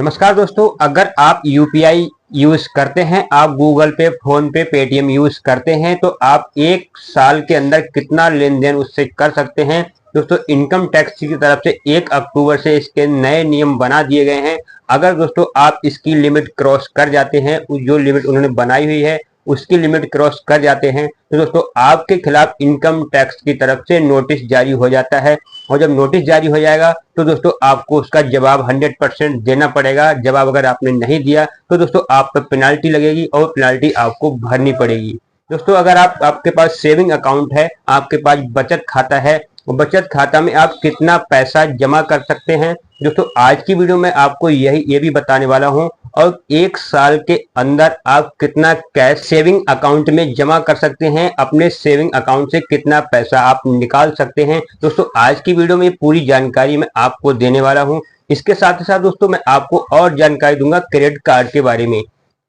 नमस्कार दोस्तों, अगर आप यूपीआई यूज करते हैं, आप गूगल पे, फोन पे, पेटीएम यूज करते हैं तो आप एक साल के अंदर कितना लेन देन उससे कर सकते हैं। दोस्तों, इनकम टैक्स की तरफ से 1 अक्टूबर से इसके नए नियम बना दिए गए हैं। अगर दोस्तों आप इसकी लिमिट क्रॉस कर जाते हैं, जो लिमिट उन्होंने बनाई हुई है उसकी लिमिट क्रॉस कर जाते हैं तो दोस्तों आपके खिलाफ इनकम टैक्स की तरफ से नोटिस जारी हो जाता है। और जब नोटिस जारी हो जाएगा तो दोस्तों आपको उसका जवाब 100% देना पड़ेगा। जवाब अगर आपने नहीं दिया तो दोस्तों आप पर पेनाल्टी लगेगी और पेनाल्टी आपको भरनी पड़ेगी। दोस्तों, अगर आपके पास सेविंग अकाउंट है, आपके पास बचत खाता है, बचत खाता में आप कितना पैसा जमा कर सकते हैं, दोस्तों आज की वीडियो में आपको ये भी बताने वाला हूं। और एक साल के अंदर आप कितना कैश सेविंग अकाउंट में जमा कर सकते हैं, अपने सेविंग अकाउंट से कितना पैसा आप निकाल सकते हैं। दोस्तों आज की वीडियो में पूरी जानकारी मैं आपको देने वाला हूं। इसके साथ ही साथ दोस्तों मैं आपको और जानकारी दूंगा क्रेडिट कार्ड के बारे में।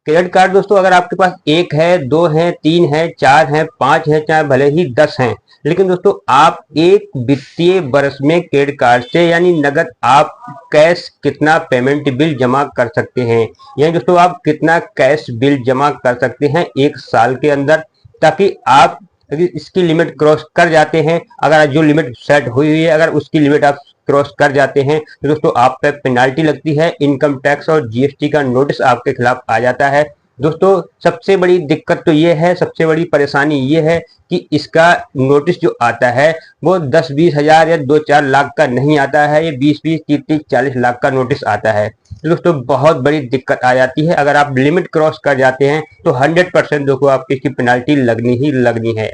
क्रेडिट कार्ड दोस्तों अगर आपके पास 1 है, 2 है, 3 है, 4 है, 5 है, चाहे भले ही 10 हैं, लेकिन दोस्तों आप एक वित्तीय वर्ष में क्रेडिट कार्ड से यानी नगद आप कैश कितना पेमेंट बिल जमा कर सकते हैं, यानी दोस्तों आप कितना कैश बिल जमा कर सकते हैं एक साल के अंदर, ताकि आप इसकी लिमिट क्रॉस कर जाते हैं, अगर जो लिमिट सेट हुई हुई है अगर उसकी लिमिट आप क्रॉस कर जाते हैं तो दोस्तों आप पे पेनाल्टी लगती है, इनकम टैक्स और जीएसटी का नोटिस आपके खिलाफ आ जाता है। दोस्तों सबसे बड़ी दिक्कत तो ये है, सबसे बड़ी परेशानी ये है कि इसका नोटिस जो आता है वो 10-20 हजार या 2-4 लाख का नहीं आता है, ये 20-20, 30-30, 40 लाख का नोटिस आता है। तो दोस्तों बहुत बड़ी दिक्कत आ जाती है। अगर आप लिमिट क्रॉस कर जाते हैं तो 100% देखो आपकी इसकी पेनाल्टी लगनी ही लगनी है।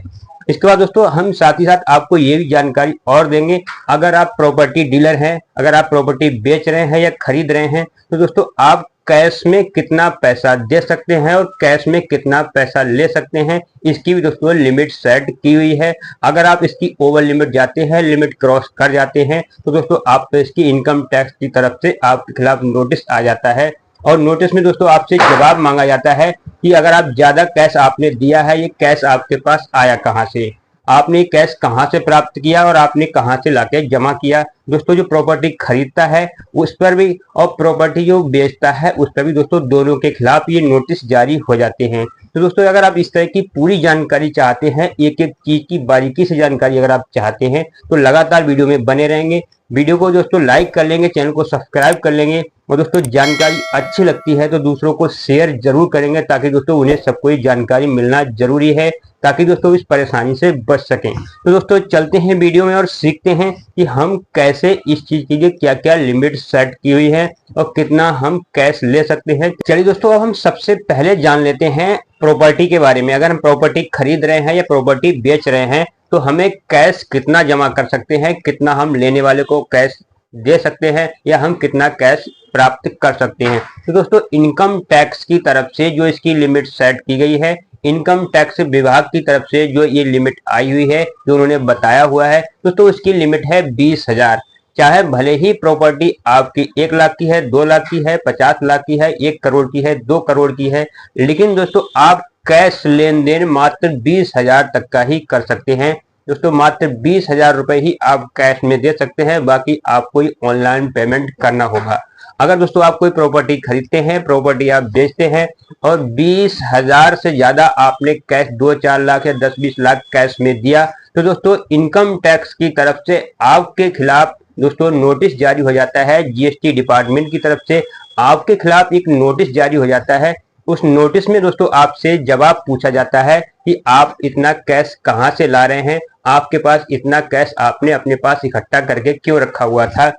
इसके बाद दोस्तों हम साथ ही साथ आपको ये भी जानकारी और देंगे, अगर आप प्रॉपर्टी डीलर हैं, अगर आप प्रॉपर्टी बेच रहे हैं या खरीद रहे हैं तो दोस्तों आप कैश में कितना पैसा दे सकते हैं और कैश में कितना पैसा ले सकते हैं, इसकी भी दोस्तों लिमिट सेट की हुई है। अगर आप इसकी ओवर लिमिट जाते हैं, लिमिट क्रॉस कर जाते हैं तो दोस्तों आप पे इसकी इनकम टैक्स की तरफ से आपके खिलाफ नोटिस आ जाता है। और नोटिस में दोस्तों आपसे जवाब मांगा जाता है कि अगर आप ज्यादा कैश आपने दिया है, ये कैश आपके पास आया कहां से, आपने कैश कहां से प्राप्त किया और आपने कहां से लाके जमा किया। दोस्तों जो प्रॉपर्टी खरीदता है उस पर भी और प्रॉपर्टी जो बेचता है उस पर भी दोस्तों दोनों के खिलाफ ये नोटिस जारी हो जाते हैं। तो दोस्तों अगर आप इस तरह की पूरी जानकारी चाहते हैं, एक एक चीज की बारीकी से जानकारी अगर आप चाहते हैं तो लगातार वीडियो में बने रहेंगे। वीडियो को दोस्तों लाइक कर लेंगे, चैनल को सब्सक्राइब कर लेंगे और दोस्तों जानकारी अच्छी लगती है तो दूसरों को शेयर जरूर करेंगे, ताकि दोस्तों उन्हें सबको जानकारी मिलना जरूरी है, ताकि दोस्तों इस परेशानी से बच सकें। तो दोस्तों चलते हैं वीडियो में और सीखते हैं कि हम कैसे इस चीज के लिए क्या क्या लिमिट सेट की हुई है और कितना हम कैश ले सकते हैं। चलिए दोस्तों अब हम सबसे पहले जान लेते हैं प्रॉपर्टी के बारे में। अगर हम प्रॉपर्टी खरीद रहे हैं या प्रॉपर्टी बेच रहे हैं तो हमें कैश कितना जमा कर सकते हैं, कितना हम लेने वाले को कैश दे सकते हैं या हम कितना कैश प्राप्त कर सकते हैं। तो दोस्तों इनकम टैक्स की तरफ से जो इसकी लिमिट सेट की गई है, इनकम टैक्स विभाग की तरफ से जो ये लिमिट आई हुई है, जो उन्होंने बताया हुआ है दोस्तों, उसकी लिमिट है 20,000। चाहे भले ही प्रॉपर्टी आपकी 1 लाख की है, 2 लाख की है, 50 लाख की है, 1 करोड़ की है, 2 करोड़ की है, लेकिन दोस्तों आप कैश लेन देन मात्र 20,000 तक का ही कर सकते हैं। दोस्तों मात्र 20,000 रुपए ही आप कैश में दे सकते हैं, बाकी आपको ऑनलाइन पेमेंट करना होगा। अगर दोस्तों आप कोई प्रॉपर्टी खरीदते हैं, प्रॉपर्टी आप बेचते हैं और 20,000 से ज्यादा आपने कैश 2-4 लाख या 10-20 लाख कैश में दिया तो दोस्तों इनकम टैक्स की तरफ से आपके खिलाफ दोस्तों नोटिस जारी हो जाता है। जीएसटी डिपार्टमेंट की तरफ से आपके खिलाफ एक नोटिस जारी हो जाता है। उस नोटिस में दोस्तों आपसे जवाब पूछा जाता है कि आप इतना कैश कहां से ला रहे हैं, आपके पास इतना कैश आपने अपने पास इकट्ठा करके क्यों रखा हुआ था,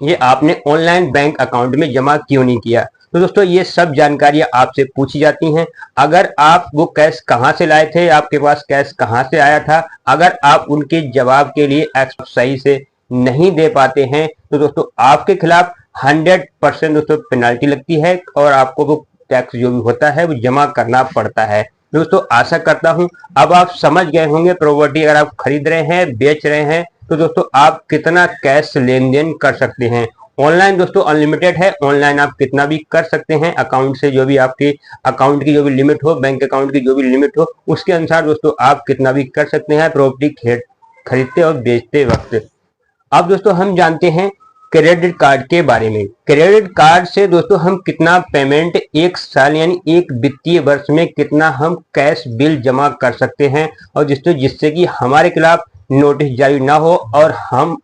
ये आपने ऑनलाइन बैंक अकाउंट में जमा क्यों नहीं किया। तो दोस्तों ये सब जानकारियां आपसे पूछी जाती हैं। अगर आप वो कैश कहां से लाए थे, आपके पास कैश कहां से आया था, अगर आप उनके जवाब के लिए सही से नहीं दे पाते हैं तो दोस्तों आपके खिलाफ 100% दोस्तों पेनाल्टी लगती है और आपको वो टैक्स जो भी होता है वो जमा करना पड़ता है। दोस्तों आशा करता हूं अब आप समझ गए होंगे प्रॉपर्टी अगर आप खरीद रहे हैं, बेच रहे हैं तो दोस्तों आप कितना कैश लेन देन कर सकते हैं। ऑनलाइन दोस्तों अनलिमिटेड है, ऑनलाइन आप कितना भी कर सकते हैं, अकाउंट से जो भी आपके अकाउंट की जो भी लिमिट हो, बैंक अकाउंट की जो भी लिमिट हो उसके अनुसार दोस्तों आप कितना भी कर सकते हैं प्रॉपर्टी खरीदते और बेचते वक्त। अब दोस्तों हम जानते हैं क्रेडिट कार्ड के बारे में। क्रेडिट कार्ड से दोस्तों हम कितना पेमेंट एक साल यानी एक वित्तीय वर्ष में कितना हम कैश बिल जमा कर सकते हैं और जिससे कि हमारे खिलाफ नोटिस जारी ना हो और हम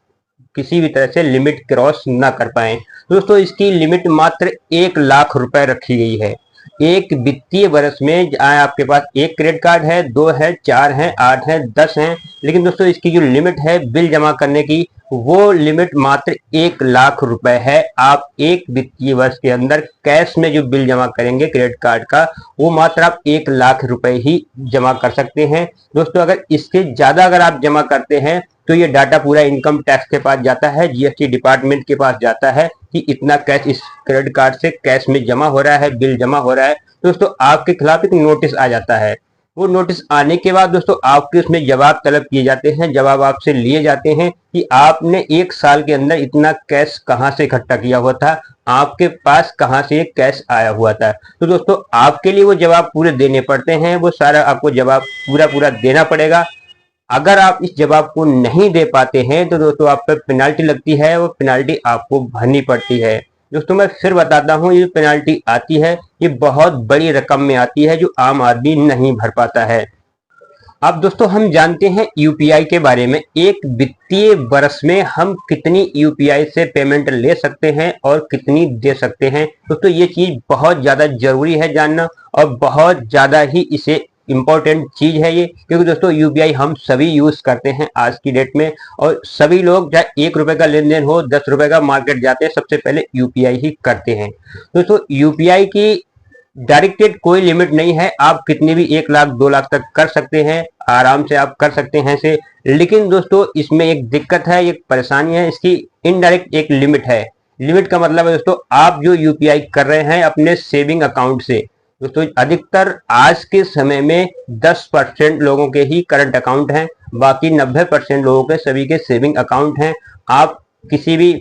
किसी भी तरह से लिमिट क्रॉस ना कर पाए। दोस्तों इसकी लिमिट मात्र 1,00,000 रुपए रखी गई है एक वित्तीय वर्ष में। आपके पास एक क्रेडिट कार्ड है, 2 है, 4 है, 8 है, 10 है, लेकिन दोस्तों इसकी जो लिमिट है बिल जमा करने की वो लिमिट मात्र 1,00,000 रुपए है। आप एक वित्तीय वर्ष के अंदर कैश में जो बिल जमा करेंगे क्रेडिट कार्ड का वो मात्र आप 1,00,000 रुपए ही जमा कर सकते हैं। दोस्तों अगर इससे ज्यादा अगर आप जमा करते हैं तो ये डाटा पूरा इनकम टैक्स के पास जाता है, जीएसटी डिपार्टमेंट के पास जाता है कि इतना कैश इस क्रेडिट कार्ड से कैश में जमा हो रहा है, बिल जमा हो रहा है। दोस्तों आपके खिलाफ एक नोटिस आ जाता है। वो नोटिस आने के बाद दोस्तों आपके उसमें जवाब तलब किए जाते हैं, जवाब आपसे लिए जाते हैं कि आपने एक साल के अंदर इतना कैश कहां से इकट्ठा किया हुआ था, आपके पास कहां से ये कैश आया हुआ था। तो दोस्तों आपके लिए वो जवाब पूरे देने पड़ते हैं, वो सारा आपको जवाब पूरा देना पड़ेगा। अगर आप इस जवाब को नहीं दे पाते हैं तो दोस्तों आप पर पेनाल्टी लगती है, वो पेनाल्टी आपको भरनी पड़ती है। दोस्तों मैं फिर बताता हूँ, ये पेनाल्टी आती है ये बहुत बड़ी रकम में आती है जो आम आदमी नहीं भर पाता है। अब दोस्तों हम जानते हैं यूपीआई के बारे में। एक वित्तीय वर्ष में हम कितनी यूपीआई से पेमेंट ले सकते हैं और कितनी दे सकते हैं। दोस्तों ये चीज बहुत ज्यादा जरूरी है जानना और बहुत ज्यादा ही इसे इंपॉर्टेंट चीज है ये, क्योंकि दोस्तों यूपीआई हम सभी यूज करते हैं आज की डेट में और सभी लोग चाहे 1 रुपए का लेन देन हो, 10 रुपए का मार्केट जाते हैं सबसे पहले यूपीआई ही करते हैं। दोस्तों यूपीआई की डायरेक्टेड कोई लिमिट नहीं है, आप कितनी भी 1,00,000 2,00,000 तक कर सकते हैं, आराम से आप कर सकते हैं से। लेकिन दोस्तों इसमें एक दिक्कत है, एक परेशानी है, इसकी इनडायरेक्ट एक लिमिट है। लिमिट का मतलब है दोस्तों आप जो यूपीआई कर रहे हैं अपने सेविंग अकाउंट से। दोस्तों अधिकतर आज के समय में 10% लोगों के ही करंट अकाउंट हैं, बाकी 90% लोगों के सभी के सेविंग अकाउंट हैं। आप किसी भी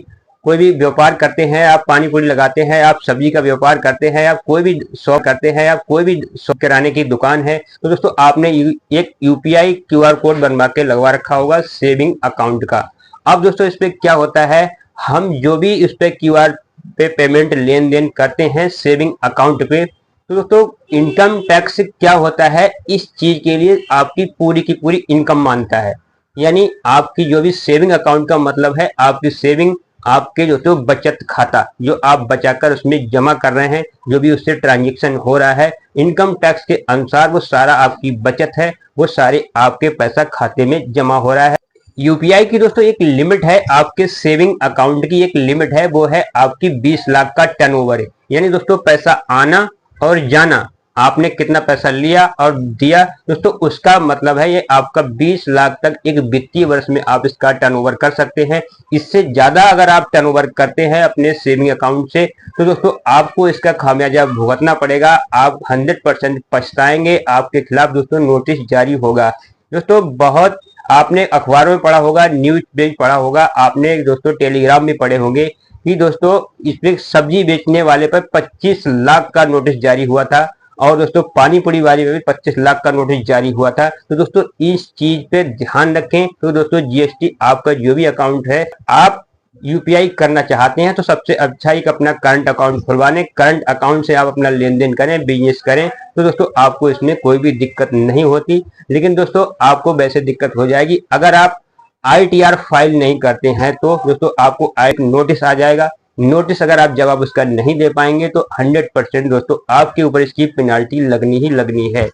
कोई भी व्यापार करते हैं, आप पानी पूरी लगाते हैं, आप सब्जी का व्यापार करते हैं, आप कोई भी शॉप करते हैं, आप कोई भी शॉप किराने की दुकान है, तो दोस्तों आपने एक यूपीआई क्यूआर कोड बनवा के लगवा रखा होगा सेविंग अकाउंट का। अब दोस्तों इस पे क्या होता है, हम जो भी इस पे क्यूआर पे पेमेंट लेन देन करते हैं सेविंग अकाउंट पे, तो दोस्तों इनकम टैक्स क्या होता है इस चीज के लिए आपकी पूरी की पूरी इनकम मानता है। यानी आपकी जो भी सेविंग अकाउंट का मतलब है आपकी सेविंग, आपके जो तो बचत खाता जो आप बचाकर उसमें जमा कर रहे हैं, जो भी उससे ट्रांजैक्शन हो रहा है इनकम टैक्स के अनुसार वो सारा आपकी बचत है, वो सारे आपके पैसा खाते में जमा हो रहा है। यूपीआई की दोस्तों एक लिमिट है, आपके सेविंग अकाउंट की एक लिमिट है, वो है आपकी 20 लाख का टर्नओवर है। यानी दोस्तों पैसा आना और जाना, आपने कितना पैसा लिया और दिया दोस्तों उसका मतलब है ये आपका 20 लाख तक एक वित्तीय वर्ष में आप इसका टर्नओवर कर सकते हैं। इससे ज्यादा अगर आप टर्नओवर करते हैं अपने सेविंग अकाउंट से तो दोस्तों आपको इसका खामियाजा भुगतना पड़ेगा, आप 100% पछताएंगे, आपके खिलाफ दोस्तों नोटिस जारी होगा। दोस्तों बहुत आपने अखबारों में पढ़ा होगा, न्यूज पेज पढ़ा होगा, आपने दोस्तों टेलीग्राम में पढ़े होंगे कि दोस्तों इसमें सब्जी बेचने वाले पर 25 लाख का नोटिस जारी हुआ था और दोस्तों पानी पूरी वाले में भी 25 लाख का नोटिस जारी हुआ था। तो दोस्तों इस चीज पे ध्यान रखें। तो दोस्तों जीएसटी आपका जो भी अकाउंट है, आप यूपीआई करना चाहते हैं तो सबसे अच्छा एक अपना करंट अकाउंट खुलवाने, करंट अकाउंट से आप अपना लेन देन करें, बिजनेस करें, तो दोस्तों आपको इसमें कोई भी दिक्कत नहीं होती। लेकिन दोस्तों आपको वैसे दिक्कत हो जाएगी अगर आप ITR फाइल नहीं करते हैं, तो दोस्तों आपको नोटिस आ जाएगा। नोटिस अगर आप जवाब उसका नहीं दे पाएंगे तो 100% दोस्तों आपके ऊपर इसकी पेनाल्टी लगनी ही लगनी है।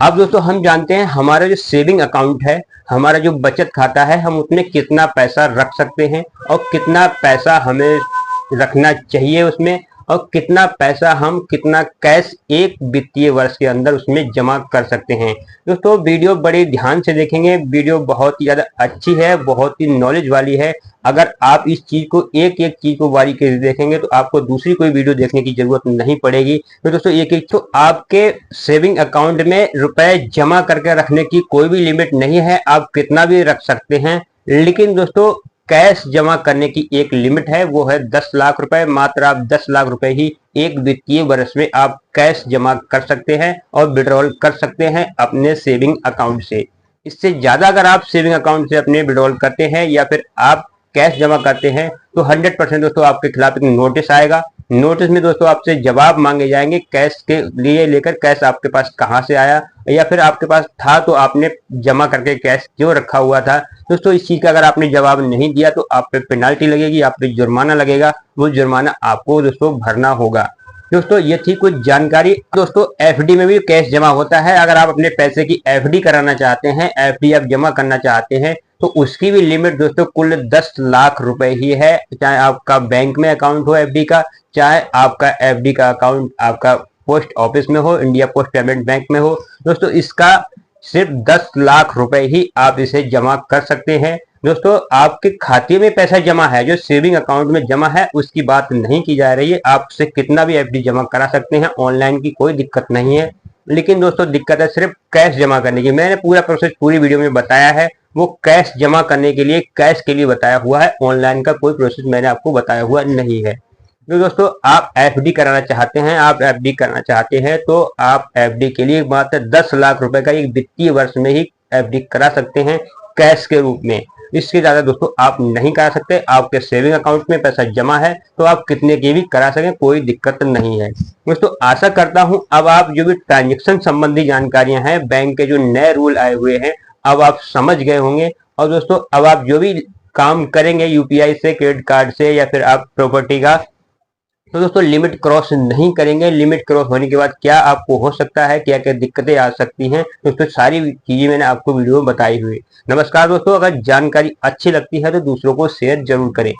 अब दोस्तों हम जानते हैं हमारा जो सेविंग अकाउंट है, हमारा जो बचत खाता है, हम उसमें कितना पैसा रख सकते हैं और कितना पैसा हमें रखना चाहिए उसमें, और कितना पैसा हम कितना कैश एक वित्तीय वर्ष के अंदर उसमें जमा कर सकते हैं। दोस्तों वीडियो बड़े ध्यान से देखेंगे, वीडियो बहुत ही ज्यादा अच्छी है, बहुत ही नॉलेज वाली है। अगर आप इस चीज को एक एक चीज को बारीकी से देखेंगे तो आपको दूसरी कोई वीडियो देखने की जरूरत नहीं पड़ेगी। तो दोस्तों एक एक तो आपके सेविंग अकाउंट में रुपए जमा करके रखने की कोई भी लिमिट नहीं है, आप कितना भी रख सकते हैं। लेकिन दोस्तों कैश जमा करने की एक लिमिट है, वो है 10 लाख रुपए। मात्र आप 10 लाख रुपए ही एक वित्तीय वर्ष में आप कैश जमा कर सकते हैं और विड्रॉल कर सकते हैं अपने सेविंग अकाउंट से। इससे ज्यादा अगर आप सेविंग अकाउंट से अपने विड्रॉल करते हैं या फिर आप कैश जमा करते हैं तो 100% दोस्तों आपके खिलाफ एक नोटिस आएगा। नोटिस में दोस्तों आपसे जवाब मांगे जाएंगे कैश के लिए लेकर, कैश आपके पास कहां से आया, या फिर आपके पास था तो आपने जमा करके कैश क्यों रखा हुआ था। दोस्तों इस चीज का अगर आपने जवाब नहीं दिया तो आप पे पेनाल्टी लगेगी, आप पे जुर्माना लगेगा, वो जुर्माना आपको दोस्तों भरना होगा। दोस्तों ये थी कुछ जानकारी। दोस्तों एफडी में भी कैश जमा होता है। अगर आप अपने पैसे की एफडी कराना चाहते हैं, एफडी आप जमा करना चाहते हैं, तो उसकी भी लिमिट दोस्तों कुल 10 लाख रुपए ही है। चाहे आपका बैंक में अकाउंट हो एफडी का, चाहे आपका एफडी का अकाउंट आपका पोस्ट ऑफिस में हो, इंडिया पोस्ट पेमेंट बैंक में हो। दोस्तों इसका सिर्फ 10 लाख रुपए ही आप इसे जमा कर सकते हैं। दोस्तों आपके खाते में पैसा जमा है, जो सेविंग अकाउंट में जमा है, उसकी बात नहीं की जा रही है। आपसे कितना भी एफडी जमा करा सकते हैं, ऑनलाइन की कोई दिक्कत नहीं है। लेकिन दोस्तों दिक्कत है सिर्फ कैश जमा करने की। मैंने पूरा प्रोसेस पूरी वीडियो में बताया है, वो कैश जमा करने के लिए, कैश के लिए बताया हुआ है। ऑनलाइन का कोई प्रोसेस मैंने आपको बताया हुआ नहीं है। तो दोस्तों आप एफडी कराना चाहते हैं, आप एफडी करना चाहते हैं तो आप एफडी के लिए मात्र 10 लाख रुपए का एक वित्तीय वर्ष में ही एफडी करा सकते हैं कैश के रूप में। इससे ज्यादा दोस्तों आप नहीं करा सकते। आपके सेविंग अकाउंट में पैसा जमा है तो आप कितने की भी करा सकें, कोई दिक्कत नहीं है। दोस्तों आशा करता हूं अब आप जो भी ट्रांजेक्शन संबंधी जानकारियां हैं, बैंक के जो नए रूल आए हुए हैं, अब आप समझ गए होंगे। और दोस्तों अब आप जो भी काम करेंगे यूपीआई से, क्रेडिट कार्ड से, या फिर आप प्रॉपर्टी का, तो दोस्तों लिमिट क्रॉस नहीं करेंगे। लिमिट क्रॉस होने के बाद क्या आपको हो सकता है, क्या क्या दिक्कतें आ सकती हैं, दोस्तों सारी चीजें मैंने आपको वीडियो में बताई हुई। नमस्कार दोस्तों, अगर जानकारी अच्छी लगती है तो दूसरों को शेयर जरूर करें।